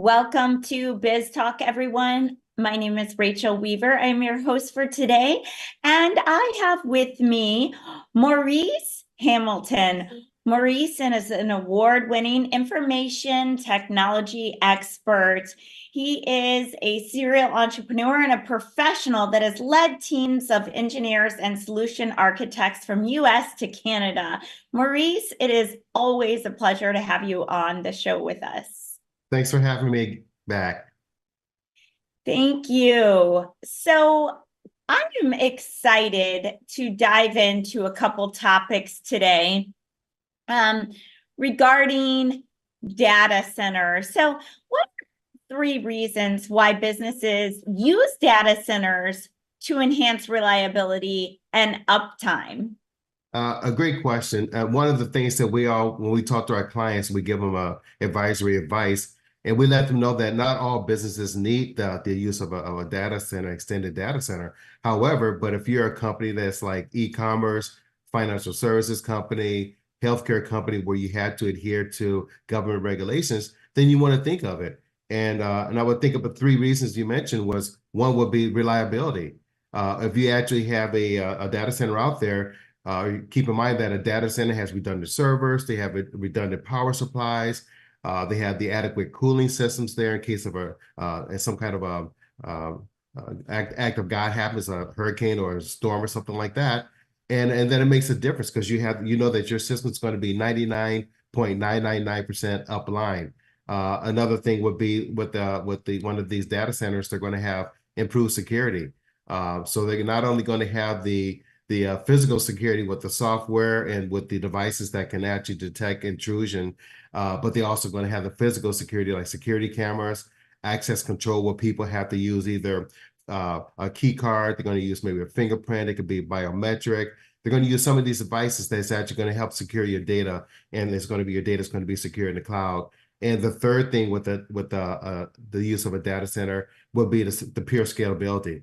Welcome to BizTalk, everyone. My name is Rachel Weaver. I'm your host for today, and I have with me Maurice Hamilton. Maurice is an award-winning information technology expert. He is a serial entrepreneur and a professional that has led teams of engineers and solution architects from US to Canada. Maurice, it is always a pleasure to have you on the show with us. Thanks for having me back. Thank you. So I'm excited to dive into a couple topics today regarding data centers. So what are 3 reasons why businesses use data centers to enhance reliability and uptime? A great question. One of the things that when we talk to our clients, we give them advisory advice, and we let them know that not all businesses need the use of a data center, extended data center. However, but if you're a company that's like e-commerce, financial services company, healthcare company, where you had to adhere to government regulations, then you want to think of it. And I would think of the 3 reasons you mentioned was one would be reliability. If you actually have a data center out there, keep in mind that a data center has redundant servers, they have redundant power supplies, they have the adequate cooling systems there in case of some kind of act of God happens, a hurricane or a storm or something like that. And then it makes a difference because you know that your system's going to be 99.999% upline. Another thing would be with one of these data centers, they're going to have improved security. So they're not only going to have the physical security with the software and with the devices that can actually detect intrusion, but they're also going to have the physical security like security cameras, access control where people have to use either a key card, they're going to use maybe a fingerprint, it could be biometric. They're going to use some of these devices that's actually going to help secure your data, and your data is going to be secure in the cloud. And the third thing with the use of a data center would be the pure scalability.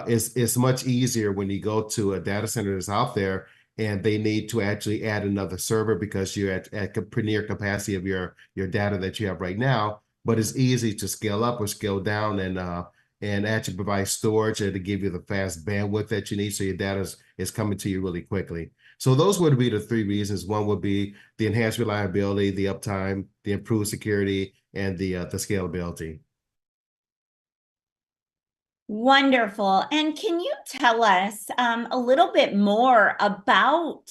It's much easier when you go to a data center that's out there and they need to actually add another server because you're at near capacity of your data that you have right now. But it's easy to scale up or scale down and actually provide storage and to give you the fast bandwidth that you need, so your data is coming to you really quickly. So those would be the 3 reasons. One would be the enhanced reliability, the uptime, the improved security, and the scalability. Wonderful. And can you tell us a little bit more about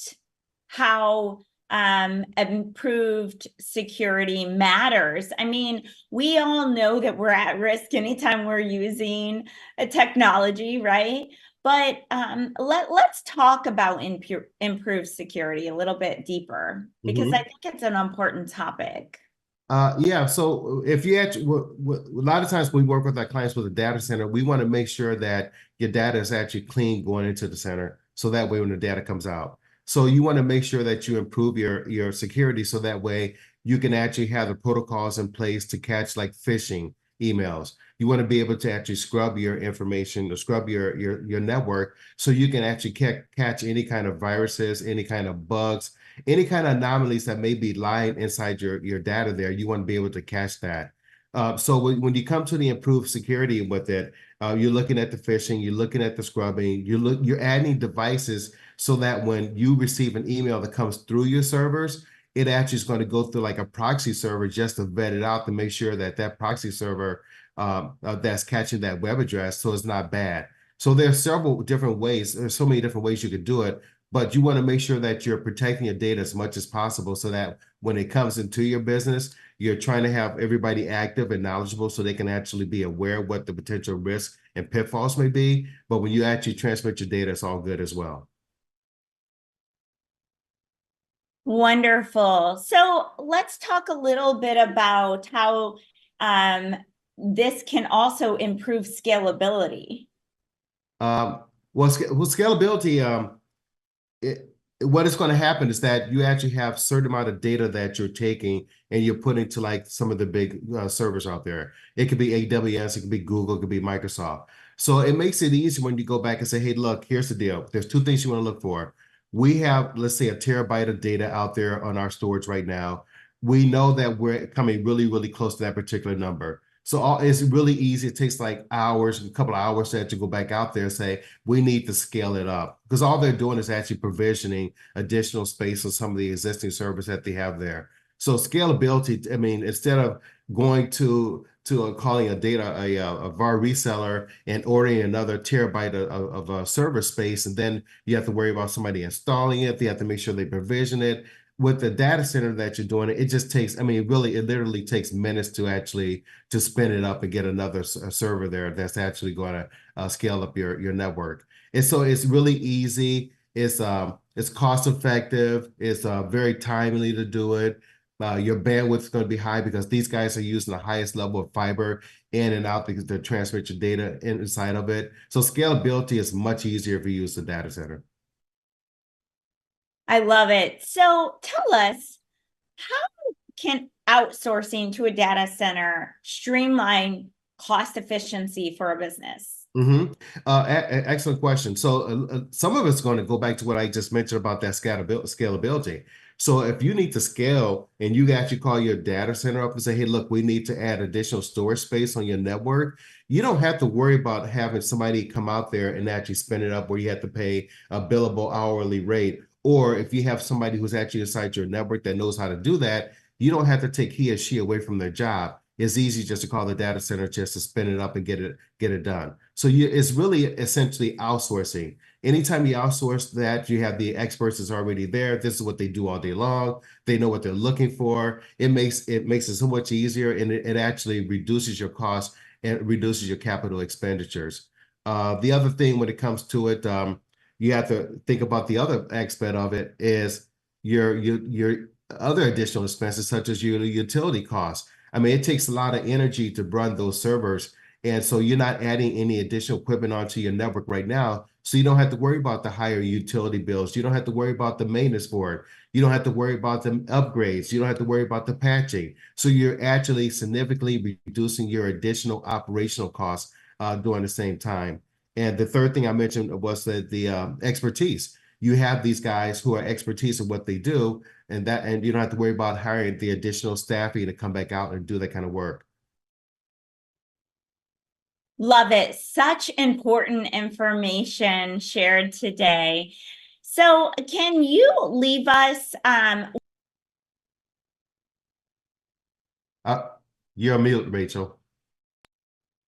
how improved security matters? I mean, we all know that we're at risk anytime we're using a technology, right? But let's talk about improved security a little bit deeper, because I think it's an important topic. Yeah, so if you actually, a lot of times when we work with our clients with a data center, we want to make sure that your data is actually clean going into the center, so that way when the data comes out. So you want to make sure that you improve your security, so that way you can actually have the protocols in place to catch like phishing emails. You want to be able to actually scrub your information or scrub your network, so you can actually catch any kind of viruses, any kind of bugs, any kind of anomalies that may be lying inside your data there. You want to be able to catch that. So when you come to the improved security with it, you're looking at the phishing, you're looking at the scrubbing, you're adding devices so that when you receive an email that comes through your servers, it actually is going to go through like a proxy server just to vet it out to make sure that proxy server that's catching that web address, so it's not bad. So there's several different ways. There's so many different ways you could do it, but you want to make sure that you're protecting your data as much as possible, so that when it comes into your business, you're trying to have everybody active and knowledgeable so they can actually be aware of what the potential risks and pitfalls may be. But when you actually transmit your data, it's all good as well. Wonderful. So let's talk a little bit about how this can also improve scalability. Scalability, what is going to happen is that you actually have a certain amount of data that you're taking and you're putting to like some of the big servers out there. It could be AWS, it could be Google, it could be Microsoft. So it makes it easy when you go back and say, hey, look, here's the deal. There's 2 things you want to look for. We have, let's say, a terabyte of data out there on our storage right now. we know that we're coming really, really close to that particular number. So it's really easy. It takes like hours, a couple of hours to go back out there and say, we need to scale it up. Because all they're doing is actually provisioning additional space on some of the existing servers that they have there. So scalability, I mean, instead of going to calling a VAR reseller and ordering another terabyte of server space, and then you have to worry about somebody installing it. They have to make sure they provision it. With the data center that you're doing, it just takes, I mean, really, it literally takes minutes to actually to spin it up and get another server there that's actually going to scale up your network. And so it's really easy. It's cost effective. It's very timely to do it. Your bandwidth is going to be high because these guys are using the highest level of fiber in and out because they transmit your data inside of it. So scalability is much easier if you use the data center. I love it. So tell us, how can outsourcing to a data center streamline cost efficiency for a business? Mm-hmm. Excellent question. So some of it's going to go back to what I just mentioned about that scalability. So if you need to scale and you actually call your data center up and say, hey, look, we need to add additional storage space on your network, you don't have to worry about having somebody come out there and actually spin it up where you have to pay a billable hourly rate. Or if you have somebody who's actually inside your network that knows how to do that, you don't have to take he or she away from their job. It's easy just to call the data center just to spin it up and get it done. So it's really essentially outsourcing. Anytime you outsource that, you have the experts that's already there. This is what they do all day long. They know what they're looking for. It makes it so much easier, and it actually reduces your costs and reduces your capital expenditures. The other thing when it comes to it, you have to think about the other aspect of it is your other additional expenses, such as your utility costs. I mean, it takes a lot of energy to run those servers. And so you're not adding any additional equipment onto your network right now. So you don't have to worry about the higher utility bills. You don't have to worry about the maintenance for it. You don't have to worry about the upgrades. You don't have to worry about the patching. So you're actually significantly reducing your additional operational costs during the same time. And the third thing I mentioned was the expertise. You have these guys who are expertise in what they do, and you don't have to worry about hiring the additional staffing to come back out and do that kind of work. Love it. Such important information shared today. So can you leave us You're mute, Rachel.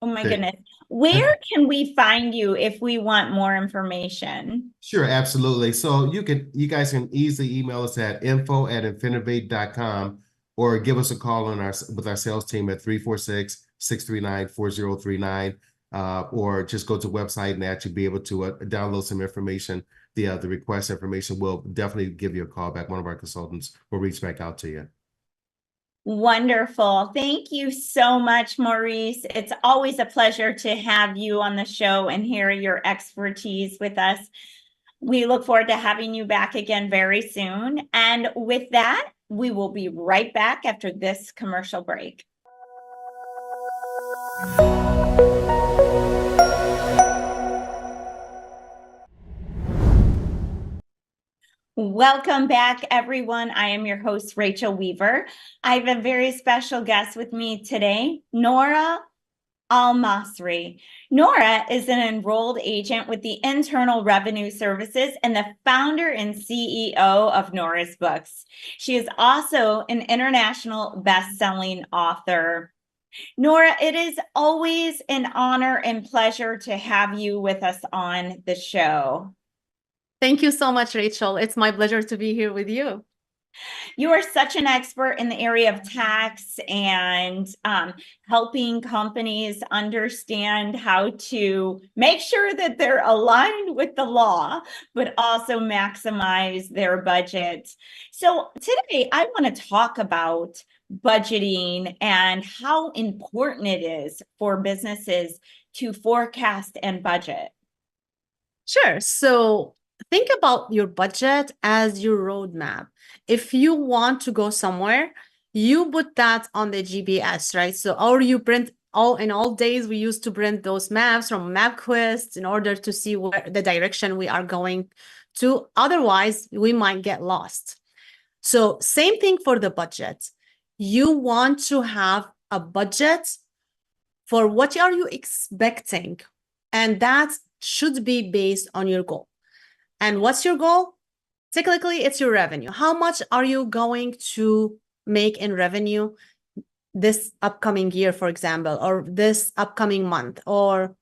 oh my Okay. goodness. Where can we find you if we want more information? Sure, absolutely. So you guys can easily email us at info@infinivate.com or give us a call with our sales team at 346-639-4039, or just go to the website and actually be able to download some information. The request information will definitely give you a call back. One of our consultants will reach back out to you. Wonderful. Thank you so much, Maurice. It's always a pleasure to have you on the show and hear your expertise with us. We look forward to having you back again very soon. And with that, we will be right back after this commercial break. Welcome back, everyone. I am your host, Rachel Weaver. I have a very special guest with me today, Noura Al Masri. Noura is an enrolled agent with the Internal Revenue Services and the founder and CEO of Noura's Books. She is also an international best-selling author. Noura, it is always an honor and pleasure to have you with us on the show. Thank you so much, Rachel. It's my pleasure to be here with you. You are such an expert in the area of tax and helping companies understand how to make sure that they're aligned with the law, but also maximize their budget. So today I want to talk about budgeting and how important it is for businesses to forecast and budget. Sure. So think about your budget as your roadmap. If you want to go somewhere, you put that on the GPS, right? So, or you print in all days, we used to print those maps from MapQuest in order to see where the direction we are going to. Otherwise, we might get lost. So same thing for the budget. you want to have a budget for what are you expecting, and that should be based on your goal. And what's your goal? Technically, it's your revenue. How much are you going to make in revenue this upcoming year, for example, or this upcoming month, or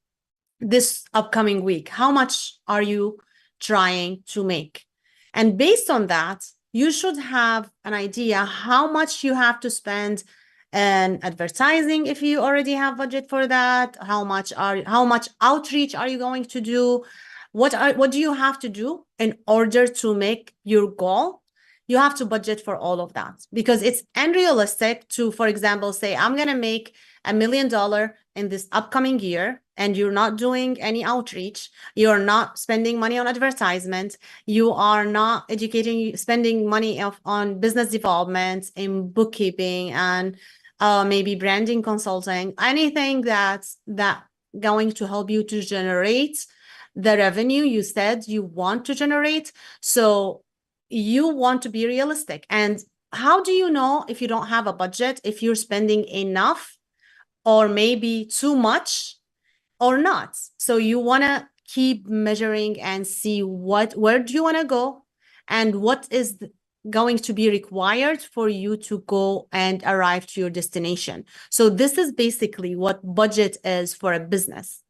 this upcoming week? How much are you trying to make? And based on that, you should have an idea how much you have to spend in advertising if you already have budget for that. How much outreach are you going to do? What do you have to do in order to make your goal? You have to budget for all of that, because it's unrealistic to, for example, say, I'm going to make $1 million in this upcoming year, and you're not doing any outreach, you're not spending money on advertisement, you are not spending money on business development, in bookkeeping, and maybe branding consulting, anything that's going to help you to generate the revenue you said you want to generate. So you want to be realistic. And how do you know, if you don't have a budget, if you're spending enough or maybe too much or not? So you want to keep measuring and see where do you want to go, and what is going to be required for you to go and arrive to your destination. So this is basically what budget is for a business.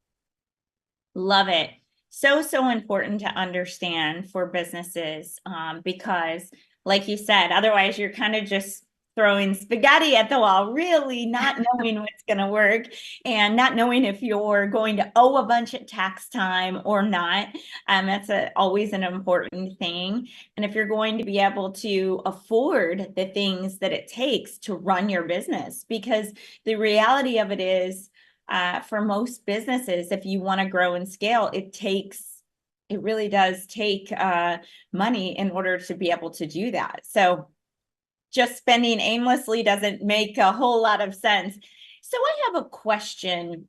Love it. So important to understand for businesses, because like you said, otherwise you're kind of just throwing spaghetti at the wall, really not knowing what's going to work, and not knowing if you're going to owe a bunch of tax time or not. That's always an important thing. And if you're going to be able to afford the things that it takes to run your business, because the reality of it is, for most businesses, if you want to grow and scale, it really does take money in order to be able to do that. So just spending aimlessly doesn't make a whole lot of sense. So I have a question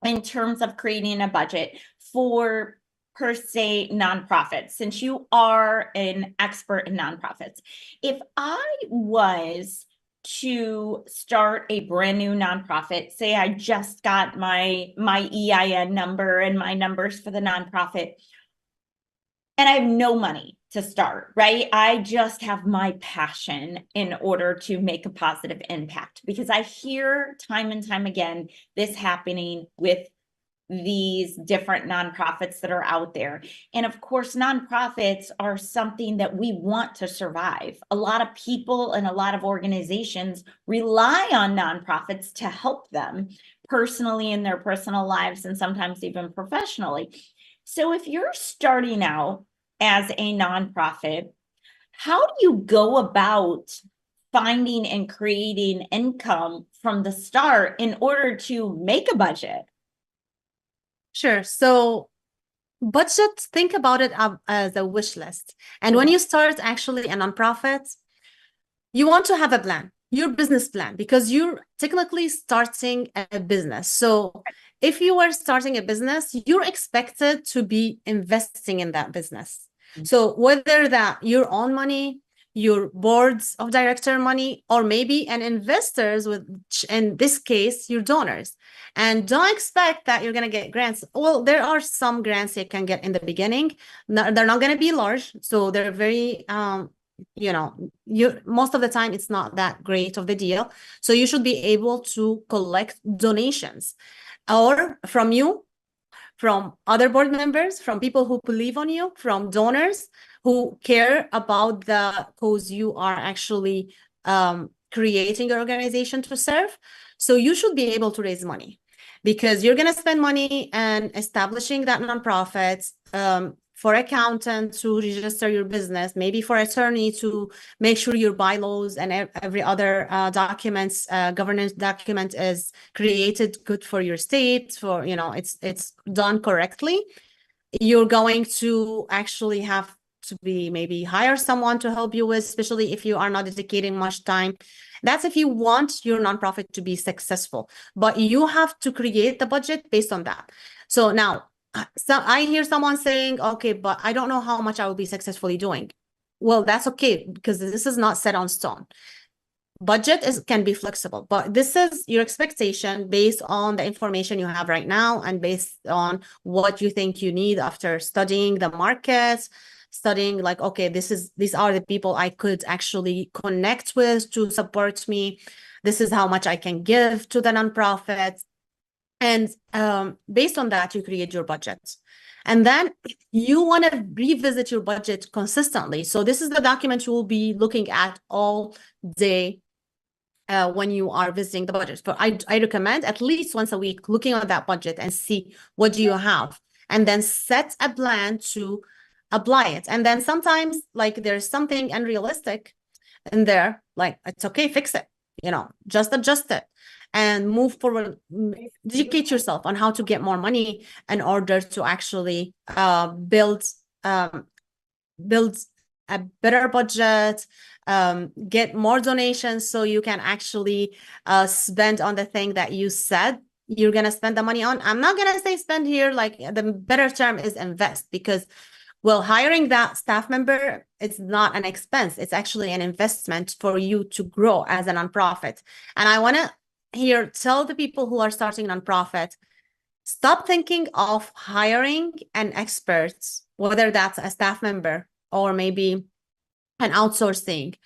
in terms of creating a budget for, per se, nonprofits, since you are an expert in nonprofits. If I was to start a brand new nonprofit, say I just got my EIN number and my numbers for the nonprofit, and I have no money to start, right? I just have my passion in order to make a positive impact, because I hear time and time again this happening with these different nonprofits that are out there. And of course, nonprofits are something that we want to survive. A lot of people and a lot of organizations rely on nonprofits to help them personally in their personal lives, and sometimes even professionally. So if you're starting out as a nonprofit, how do you go about finding and creating income from the start in order to make a budget? Sure. So budget, think about it as a wish list. And when you start actually a nonprofit, you want to have a plan, your business plan, because you're technically starting a business. So if you are starting a business, you're expected to be investing in that business. So whether that your own money, your boards of director money, or maybe an investors, which in this case, your donors. And don't expect that you're going to get grants. Well, there are some grants you can get in the beginning. They're not going to be large. So they're very, most of the time, it's not that great of the deal. So you should be able to collect donations, or from you, from other board members, from people who believe on you, from donors who care about the cause you are actually creating your organization to serve. So you should be able to raise money, because you're going to spend money and establishing that nonprofit, for accountant to register your business, maybe for attorney to make sure your bylaws and every other governance document is created good for your state, for, it's done correctly. You're going to actually have to be maybe hire someone to help you with, especially if you are not dedicating much time. That's if you want your nonprofit to be successful, but you have to create the budget based on that. So now, I hear someone saying, okay, but I don't know how much I will be successfully doing. Well, that's okay, because this is not set on stone. budget can be flexible, but this is your expectation based on the information you have right now and based on what you think you need after studying the markets, studying like, okay, these are the people I could actually connect with to support me. This is how much I can give to the nonprofit. And based on that, you create your budget. And then you want to revisit your budget consistently. So this is the document you will be looking at all day when you are visiting the budget. But I recommend at least once a week looking at that budget and see what do you have, and then set a plan to apply it. And then sometimes like there's something unrealistic in there, like it's okay, fix it, just adjust it and move forward. Educate yourself on how to get more money in order to actually build a better budget, get more donations so you can actually spend on the thing that you said you're going to spend the money on. I'm not going to say spend here, like the better term is invest, because well, hiring that staff member, it's not an expense. It's actually an investment for you to grow as a nonprofit. And I want to here tell the people who are starting a nonprofit, stop thinking of hiring an expert, whether that's a staff member or maybe an outsourcing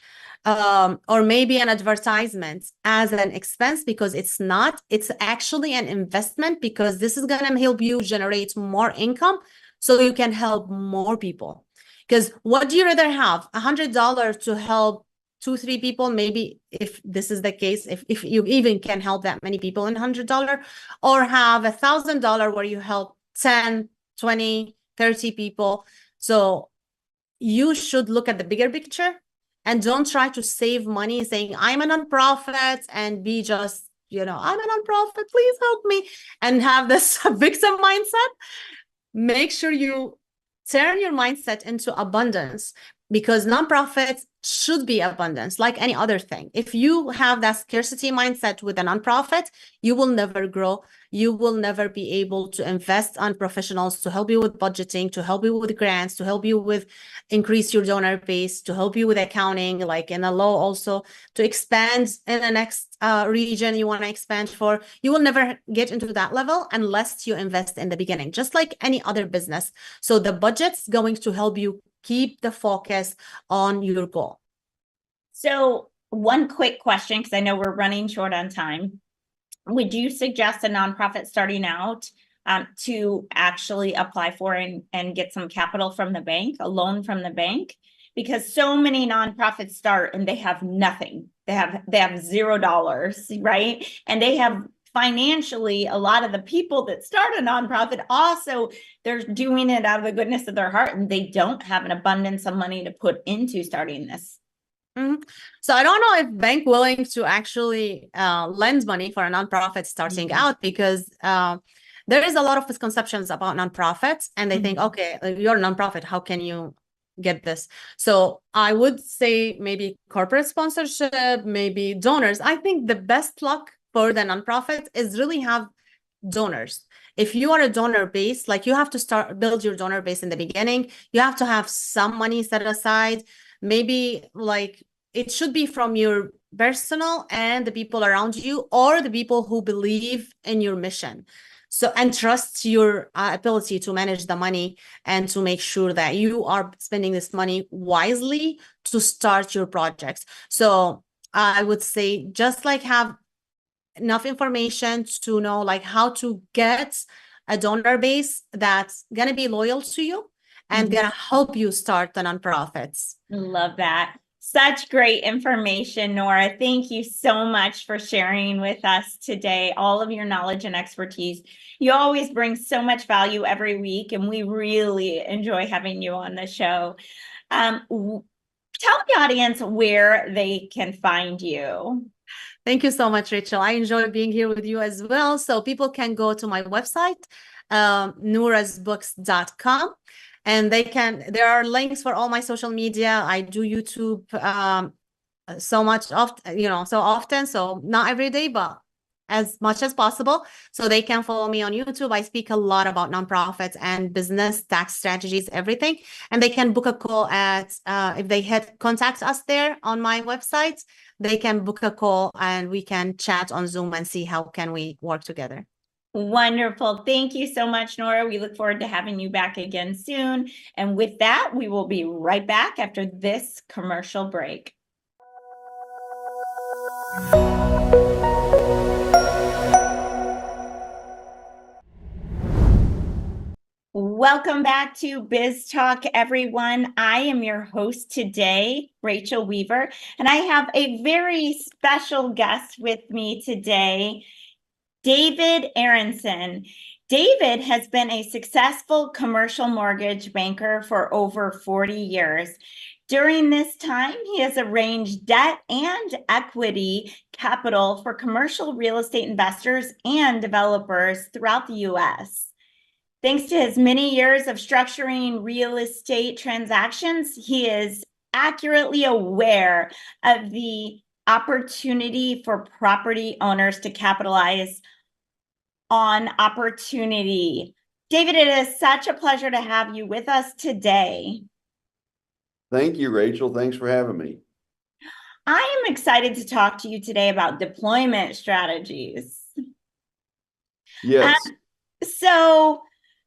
or maybe an advertisement as an expense, because it's not. It's actually an investment, because this is going to help you generate more income so you can help more people. Because what do you rather have? $100 to help 2-3 people, maybe if this is the case, if you even can help that many people in $100, or have $1,000 where you help 10, 20, 30 people. So you should look at the bigger picture and don't try to save money saying I'm a nonprofit and be just, I'm a nonprofit, please help me, and have this victim mindset. Make sure you turn your mindset into abundance, because nonprofits should be abundance like any other thing. If you have that scarcity mindset with a nonprofit, you will never grow. You will never be able to invest on professionals to help you with budgeting, to help you with grants, to help you with increase your donor base, to help you with accounting, like in a law also, to expand in the next region you want to expand for. You will never get into that level unless you invest in the beginning, just like any other business. So the budget's going to help you keep the focus on your goal. So one quick question, because I know we're running short on time. Would you suggest a nonprofit starting out to actually apply for and get some capital from the bank, a loan from the bank? Because so many nonprofits start and they have nothing. They have $0, right? And they have financially, a lot of the people that start a nonprofit also, they're doing it out of the goodness of their heart, and they don't have an abundance of money to put into starting this. Mm-hmm. So I don't know if bank willing to actually lend money for a nonprofit starting out, because there is a lot of misconceptions about nonprofits, and they think, okay, you're a nonprofit, how can you get this? So I would say maybe corporate sponsorship, maybe donors. I think the best luck for the nonprofit is really have donors. If you are a donor base, like you have to build your donor base in the beginning. You have to have some money set aside. Maybe like it should be from your personal and the people around you, or the people who believe in your mission. So, and trust your ability to manage the money and to make sure that you are spending this money wisely to start your projects. So I would say just like have enough information to know like how to get a donor base that's going to be loyal to you and going to help you start the nonprofits. Love that. Such great information, Noura. Thank you so much for sharing with us today all of your knowledge and expertise. You always bring so much value every week, and we really enjoy having you on the show. Tell the audience where they can find you. Thank you so much, Rachel. I enjoy being here with you as well. So people can go to my website, nourasbooks.com. And there are links for all my social media. I do YouTube so often, so not every day, but as much as possible. So they can follow me on YouTube. I speak a lot about nonprofits and business, tax strategies, everything. And they can book a call at, if they hit contact us there on my website, they can book a call and we can chat on Zoom and see how can we work together. Wonderful. Thank you so much, Noura. We look forward to having you back again soon. And with that, we will be right back after this commercial break. Welcome back to BizTalk, everyone. I am your host today, Rachel Weaver, and I have a very special guest with me today, David Aaronson. David has been a successful commercial mortgage banker for over 40 years. During this time, he has arranged debt and equity capital for commercial real estate investors and developers throughout the U.S. Thanks to his many years of structuring real estate transactions, he is accurately aware of the opportunity for property owners to capitalize on opportunity. David, it is such a pleasure to have you with us today. Thank you, Rachel. Thanks for having me. I am excited to talk to you today about deployment strategies. Yes. So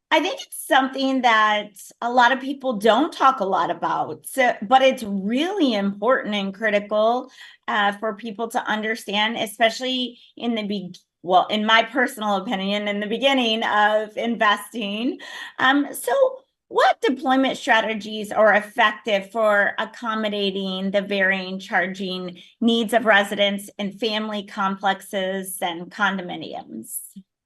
I think it's something that a lot of people don't talk a lot about, but it's really important and critical for people to understand, especially in in my personal opinion, in the beginning of investing. So what deployment strategies are effective for accommodating the varying charging needs of residents in family complexes and condominiums?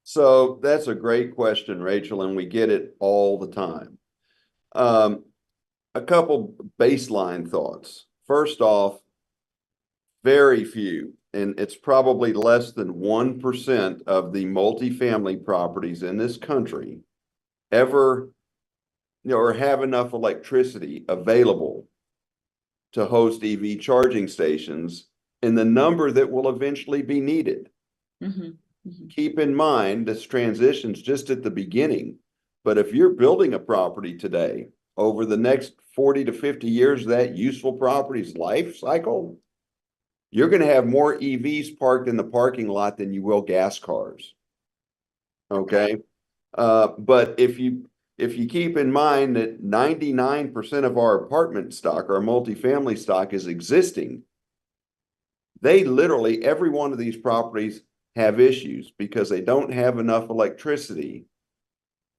So that's a great question, Rachel, and we get it all the time. A couple baseline thoughts. First off, very few, and it's probably less than 1% of the multifamily properties in this country ever, or have enough electricity available to host EV charging stations in the number that will eventually be needed. Mm-hmm. Mm-hmm. Keep in mind, this transition's just at the beginning, but if you're building a property today, over the next 40 to 50 years, that useful property's life cycle, you're going to have more EVs parked in the parking lot than you will gas cars. Okay. But if you keep in mind that 99% of our apartment stock, our multifamily stock is existing, they literally, every one of these properties have issues because they don't have enough electricity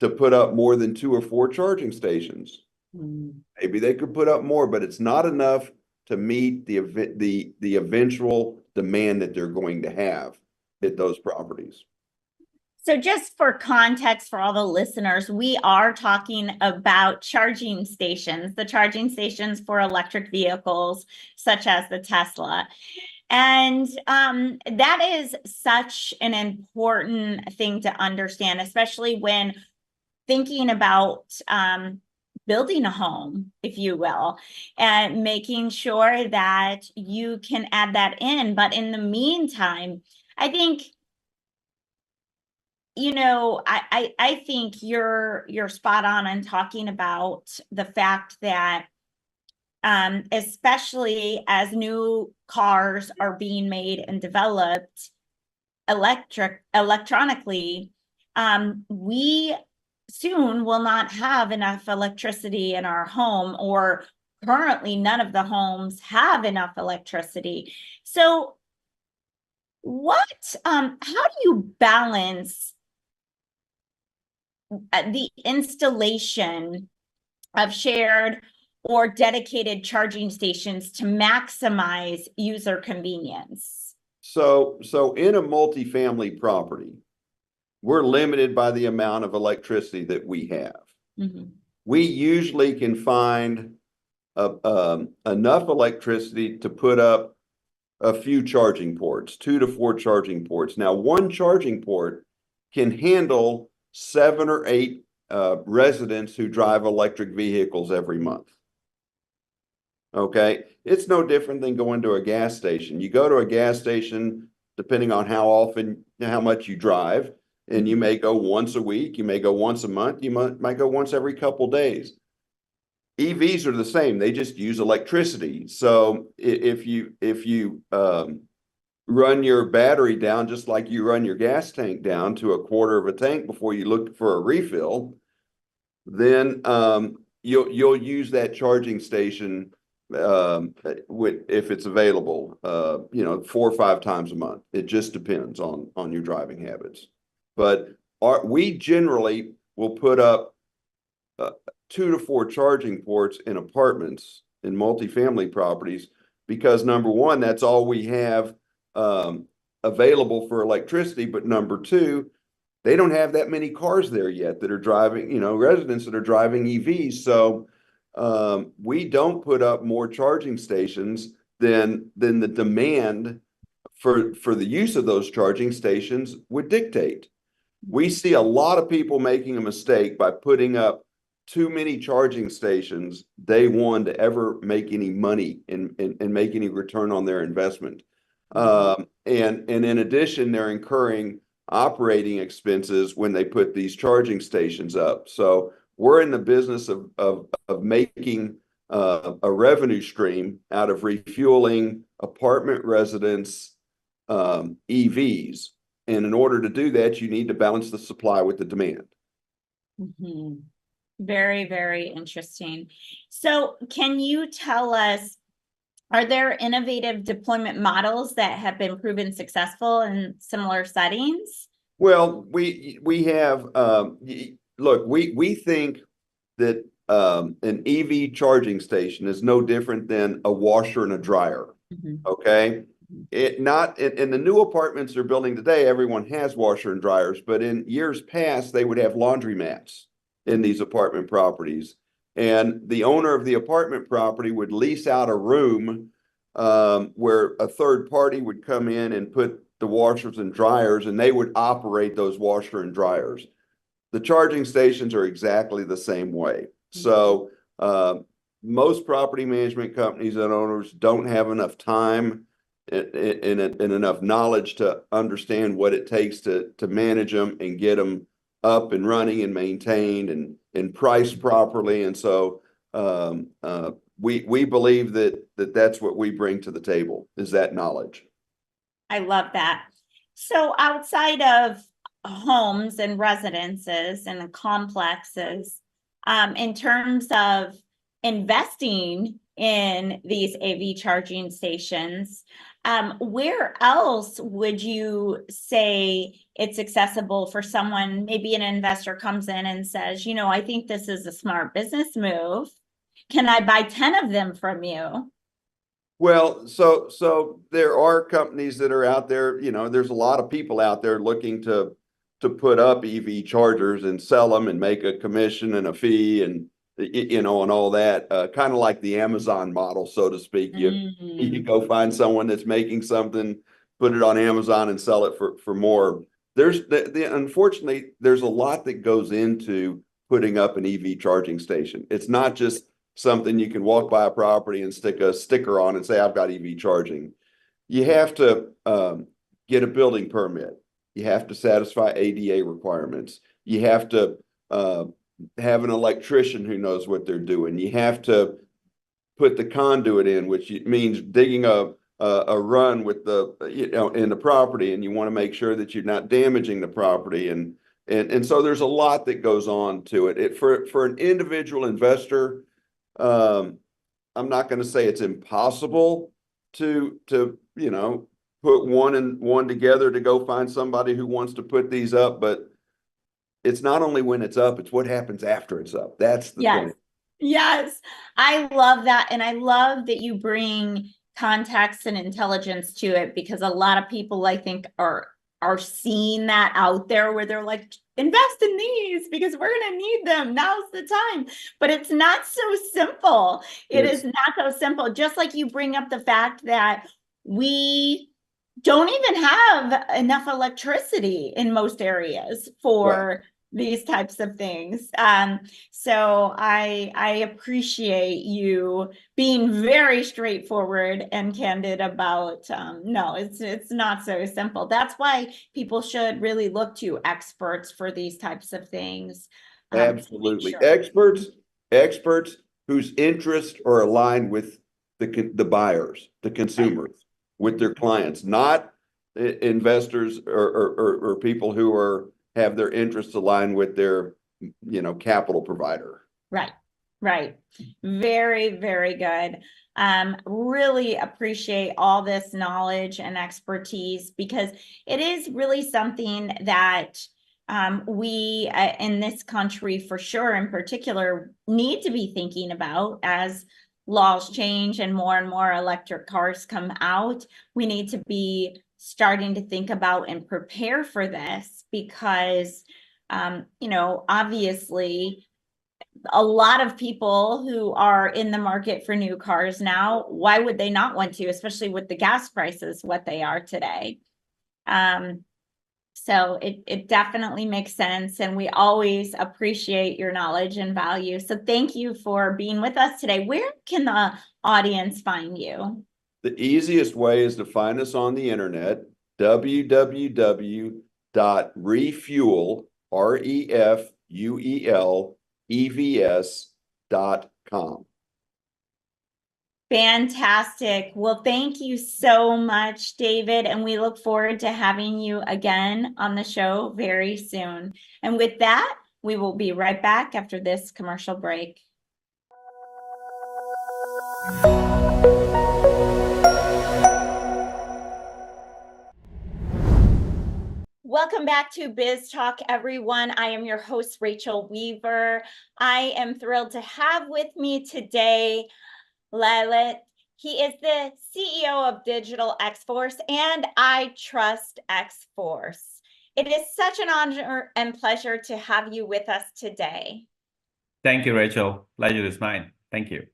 to put up more than 2 or 4 charging stations. Maybe they could put up more, but it's not enough to meet the eventual demand that they're going to have at those properties. So just for context for all the listeners, we are talking about charging stations, the charging stations for electric vehicles, such as the Tesla. And that is such an important thing to understand, especially when thinking about building a home, if you will, and making sure that you can add that in. But in the meantime, I think, I think you're spot on in talking about the fact that especially as new cars are being made and developed electronically, we soon will not have enough electricity in our home, or currently none of the homes have enough electricity. So how do you balance the installation of shared or dedicated charging stations to maximize user convenience? So in a multifamily property, we're limited by the amount of electricity that we have. Mm-hmm. We usually can find enough electricity to put up a few charging ports, 2 to 4 charging ports. Now, one charging port can handle 7 or 8 residents who drive electric vehicles every month. Okay, it's no different than going to a gas station. You go to a gas station depending on how much you drive. And you may go once a week, you may go once a month, you might go once every couple days. EVs are the same. They just use electricity. So if you run your battery down just like you run your gas tank down to a quarter of a tank before you look for a refill, then you'll use that charging station if it's available, 4 or 5 times a month. It just depends on your driving habits. But we generally will put up 2 to 4 charging ports in apartments in multifamily properties because number one, that's all we have available for electricity. But number two, they don't have that many cars there yet that are driving, residents that are driving EVs. So we don't put up more charging stations than the demand for the use of those charging stations would dictate. We see a lot of people making a mistake by putting up too many charging stations day one to ever make any money and make any return on their investment. And in addition, they're incurring operating expenses when they put these charging stations up. So we're in the business of making a revenue stream out of refueling apartment residents' EVs. And in order to do that, you need to balance the supply with the demand. Mm-hmm. Very, very interesting. So can you tell us, are there innovative deployment models that have been proven successful in similar settings? Well, we have, look, we think that an EV charging station is no different than a washer and a dryer. Mm-hmm. Okay. In the new apartments they're building today, everyone has washer and dryers, but in years past, they would have laundromats in these apartment properties. And the owner of the apartment property would lease out a room where a third party would come in and put the washers and dryers, and they would operate those washer and dryers. The charging stations are exactly the same way. So most property management companies and owners don't have enough time and enough knowledge to understand what it takes to manage them and get them up and running and maintained and priced properly. And so we believe that's what we bring to the table, is that knowledge. I love that. So outside of homes and residences and complexes, in terms of investing in these AV charging stations, where else would you say it's accessible for someone? Maybe an investor comes in and says, I think this is a smart business move. Can I buy 10 of them from you? Well, so there are companies that are out there, there's a lot of people out there looking to put up EV chargers and sell them and make a commission and a fee and all that, kind of like the Amazon model, so to speak. You go find someone that's making something, put it on Amazon and sell it for more. Unfortunately, there's a lot that goes into putting up an EV charging station. It's not just something you can walk by a property and stick a sticker on and say, I've got EV charging. You have to get a building permit. You have to satisfy ADA requirements. You have to have an electrician who knows what they're doing. You have to put the conduit in, which means digging a run with in the property, and you want to make sure that you're not damaging the property. And so there's a lot that goes on to it. For an individual investor, I'm not going to say it's impossible to put one and one together to go find somebody who wants to put these up, but it's not only when it's up, it's what happens after it's up. That's the thing. Yes, I love that. And I love that you bring context and intelligence to it, because a lot of people, I think, are seeing that out there where they're like, invest in these because we're going to need them. Now's the time. But it's not so simple. It is not so simple. Just like you bring up the fact that we don't even have enough electricity in most areas for these types of things. So I appreciate you being very straightforward and candid about no, it's not so simple. That's why people should really look to experts for these types of things. Absolutely. Sure. Experts whose interests are aligned with the buyers, the consumers, with their clients, not investors or people who have their interests aligned with their, capital provider. Right, right. Very, very good. Really appreciate all this knowledge and expertise, because it is really something that we in this country, for sure, in particular, need to be thinking about as laws change and more electric cars come out. We need to be starting to think about and prepare for this, because obviously a lot of people who are in the market for new cars now, why would they not want to, especially with the gas prices what they are today? So it definitely makes sense, and we always appreciate your knowledge and value. So thank you for being with us today. Where can the audience find you? The easiest way is to find us on the internet, www.refuel, REFUEL, Fantastic. Well, thank you so much, David, and we look forward to having you again on the show very soon. And with that, we will be right back after this commercial break. Welcome back to BizTalk, everyone. I am your host, Rachel Weaver. I am thrilled to have with me today Lalit. He is the CEO of Digital X-Force and I Trust X-Force. It is such an honor and pleasure to have you with us today. Thank you, Rachel. Pleasure is mine. Thank you.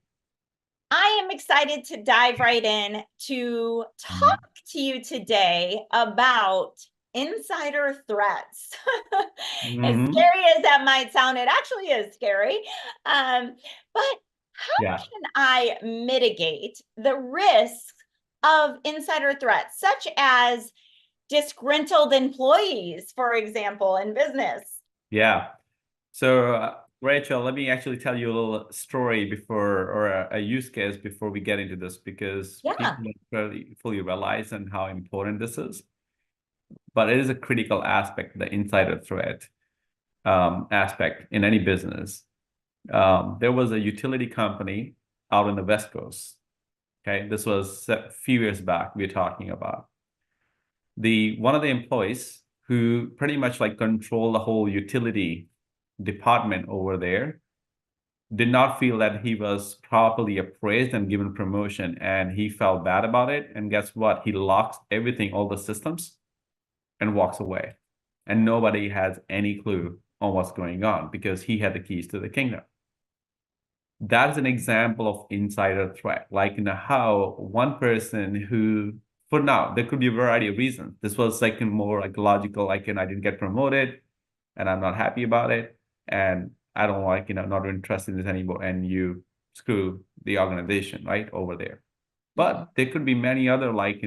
I am excited to dive right in to talk to you today about insider threats. As scary as that might sound, it actually is scary. But how can I mitigate the risks of insider threats, such as disgruntled employees, for example, in business? Yeah. So, Rachel, let me actually tell you a little story before, or a use case before we get into this, because people don't really fully realize and how important this is. But it is a critical aspect, the insider threat aspect in any business. There was a utility company out on the West Coast. Okay, this was a few years back we're talking about. One of the employees who pretty much like control the whole utility department over there did not feel that he was properly appraised and given promotion, and he felt bad about it. And guess what? He locks everything, all the systems, and walks away. And nobody has any clue on what's going on because he had the keys to the kingdom. That's an example of insider threat, like how one person who, for now, there could be a variety of reasons. This was like more like logical, like, I didn't get promoted and I'm not happy about it. And I don't like, not interested in this anymore. And you screw the organization right over there. But there could be many other, like,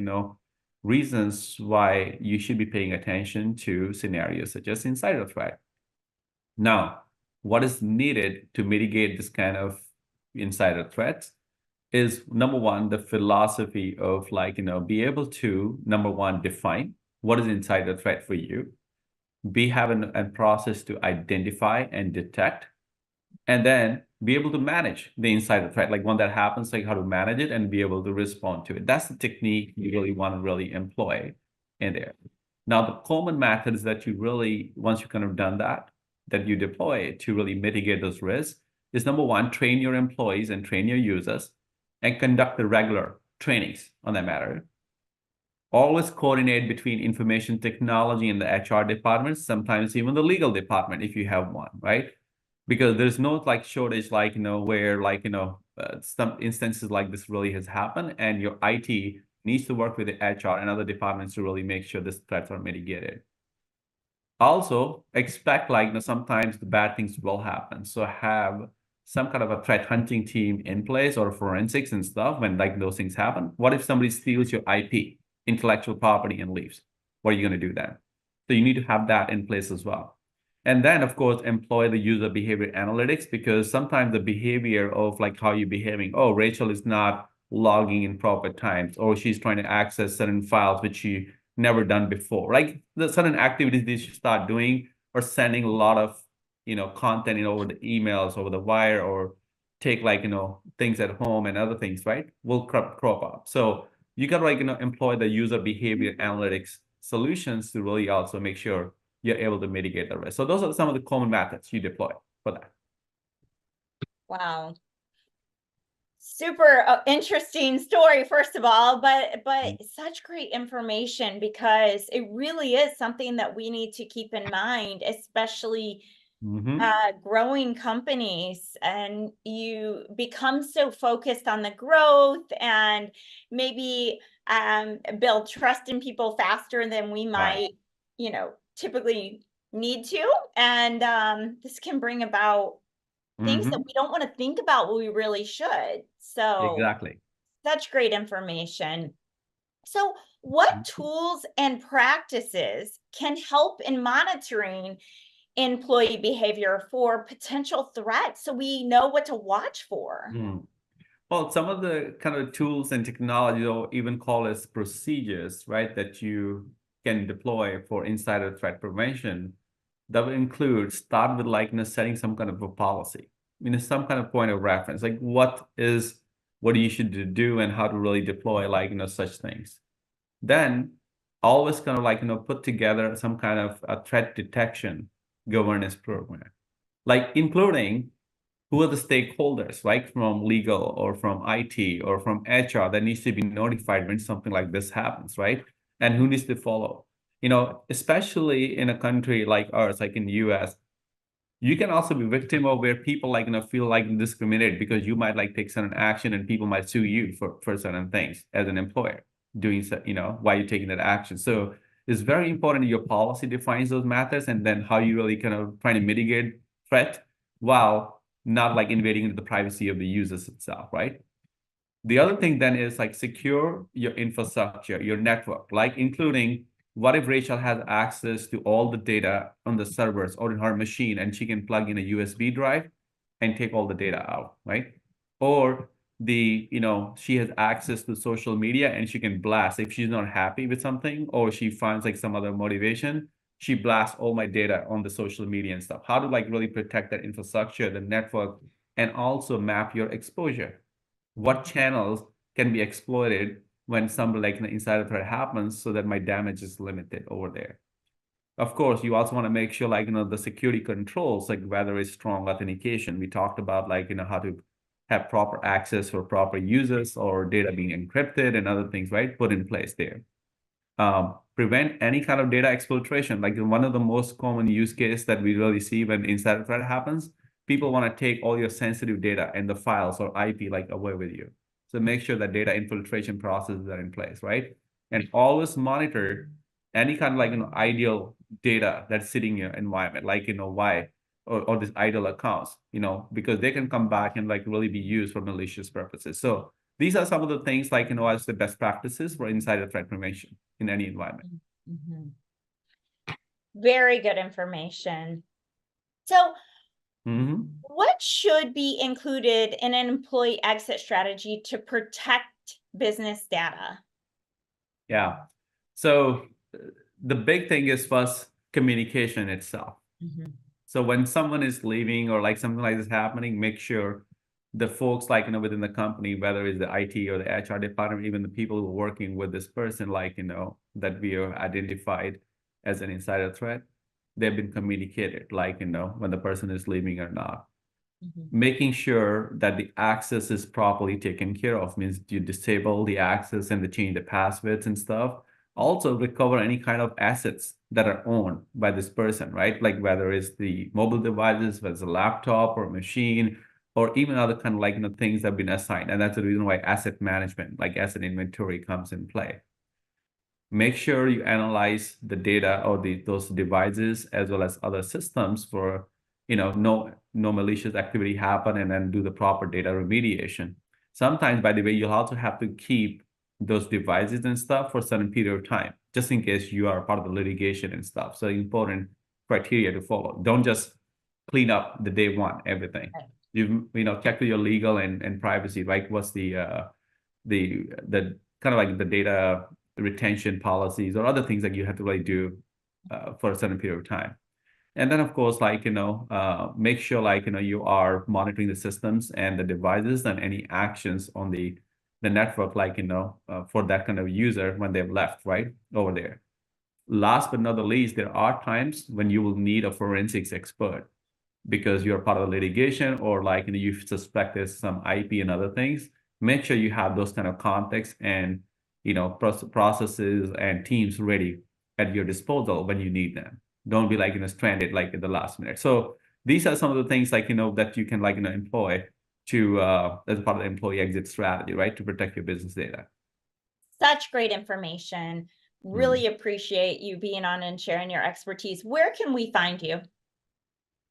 reasons why you should be paying attention to scenarios such as insider threat. Now, what is needed to mitigate this kind of insider threats is, number one, the philosophy of be able to, number one, define what is insider threat for you. B, have a process to identify and detect, and then be able to manage the insider threat, like when that happens, like how to manage it and be able to respond to it. That's the technique you really want to really employ in there. Now, the common methods that you really, once you kind of done that you deploy to really mitigate those risks is, number one, train your employees and train your users and conduct the regular trainings on that matter. Always coordinate between information technology and the HR department, sometimes even the legal department if you have one, right? Because there's no shortage, where some instances like this really has happened, and your IT needs to work with the HR and other departments to really make sure these threats are mitigated. Also expect like, sometimes the bad things will happen. So have some kind of a threat hunting team in place or forensics and stuff when like those things happen. What if somebody steals your IP, intellectual property, and leaves? What are you going to do then? So you need to have that in place as well. And then, of course, employ the user behavior analytics, because sometimes the behavior of like how you're behaving, oh, Rachel is not logging in proper times, or she's trying to access certain files which she never done before. Like the certain activities they should start doing, or sending a lot of, content, over the emails, over the wire, or take like, things at home and other things, right? Will crop up. So you got to like, employ the user behavior analytics solutions to really also make sure you're able to mitigate the risk. So those are some of the common methods you deploy for that. Wow. Super interesting story, first of all, but such great information, because it really is something that we need to keep in mind, especially growing companies, and you become so focused on the growth and maybe build trust in people faster than we might, typically need to. And this can bring about things that we don't want to think about, but we really should. So exactly, such great information. So what tools and practices can help in monitoring employee behavior for potential threats, so we know what to watch for? Well, some of the kind of tools and technology, or even call as procedures, right, that you can deploy for insider threat prevention, that will include, start with like, setting some kind of a policy, some kind of point of reference, like what you should do and how to really deploy like, such things. Then always kind of like, put together some kind of a threat detection governance program, like including who are the stakeholders, like from legal or from IT or from HR, that needs to be notified when something like this happens, right? And who needs to follow? Especially in a country like ours, like in the US, you can also be victim of where people like, feel like discriminated because you might like take certain action and people might sue you for certain things as an employer doing so, why you're taking that action. So it's very important your policy defines those matters, and then how you really kind of trying to mitigate threat while not like invading into the privacy of the users itself, right? The other thing then is like secure your infrastructure, your network, like including, what if Rachel has access to all the data on the servers or in her machine, and she can plug in a USB drive and take all the data out, right? Or she has access to social media and she can blast if she's not happy with something, or she finds like some other motivation, she blasts all my data on the social media and stuff. How to like really protect that infrastructure, the network, and also map your exposure. What channels can be exploited when some like an insider threat happens, so that my damage is limited over there. Of course, you also want to make sure like, the security controls, like whether it's strong authentication. We talked about like, how to have proper access for proper users, or data being encrypted and other things, right? Put in place there. Prevent any kind of data exfiltration. Like one of the most common use case that we really see when insider threat happens, people want to take all your sensitive data and the files or IP like away with you. So make sure that data infiltration processes are in place, right? And always monitor any kind of like, ideal data that's sitting in your environment, like, why, or this idle accounts, because they can come back and like really be used for malicious purposes. So these are some of the things like, as the best practices for insider threat prevention in any environment. Very good information. So what should be included in an employee exit strategy to protect business data? Yeah. So the big thing is first communication itself. So when someone is leaving or like something like this happening, make sure the folks like, within the company, whether it's the IT or the HR department, even the people who are working with this person, like, that we are identified as an insider threat, they've been communicated, like, when the person is leaving or not. Making sure that the access is properly taken care of means you disable the access and change the passwords and stuff. Also recover any kind of assets that are owned by this person, right? Like whether it's the mobile devices, whether it's a laptop or a machine, or even other kind of like, things that have been assigned. And that's the reason why asset management, like asset inventory, comes in play. make sure you analyze the data or those devices as well as other systems for, no malicious activity happen, and then do the proper data remediation. Sometimes, by the way, you'll also have to keep those devices and stuff for a certain period of time, just in case you are part of the litigation and stuff. So important criteria to follow. Don't just clean up the day one, everything. You check with your legal and privacy, right? What's the kind of like the data retention policies or other things that you have to really do for a certain period of time. And then, of course, make sure you are monitoring the systems and the devices and any actions on the network, for that kind of user when they've left right over there. Last but not the least, there are times when you will need a forensics expert because you're part of the litigation, or you suspect there's some IP and other things. Make sure you have those kind of contexts and processes and teams ready at your disposal when you need them. Don't be stranded at the last minute. So these are some of the things that you can employ to as part of the employee exit strategy, right, to protect your business data. Such great information. Really appreciate you being on and sharing your expertise. Where can we find you?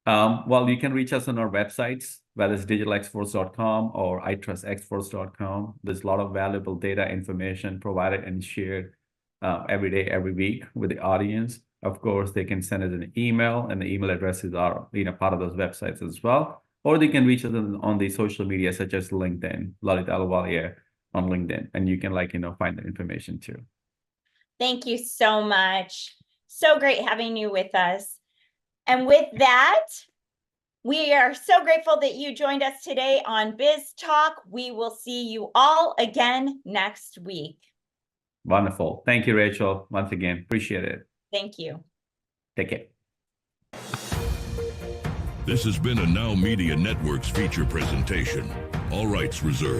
Well, you can reach us on our websites, whether it's digitalxforce.com or itrustxforce.com. There's a lot of valuable data information provided and shared every day, every week with the audience. Of course, they can send us an email, and the email addresses are part of those websites as well. Or they can reach us on the social media such as LinkedIn, Lalit Alwaliya on LinkedIn, and you can find the information too. Thank you so much. So great having you with us. And with that, we are so grateful that you joined us today on BizTalk. We will see you all again next week. Wonderful. Thank you, Rachel. Once again, appreciate it. Thank you. Take care. This has been a Now Media Networks feature presentation. All rights reserved.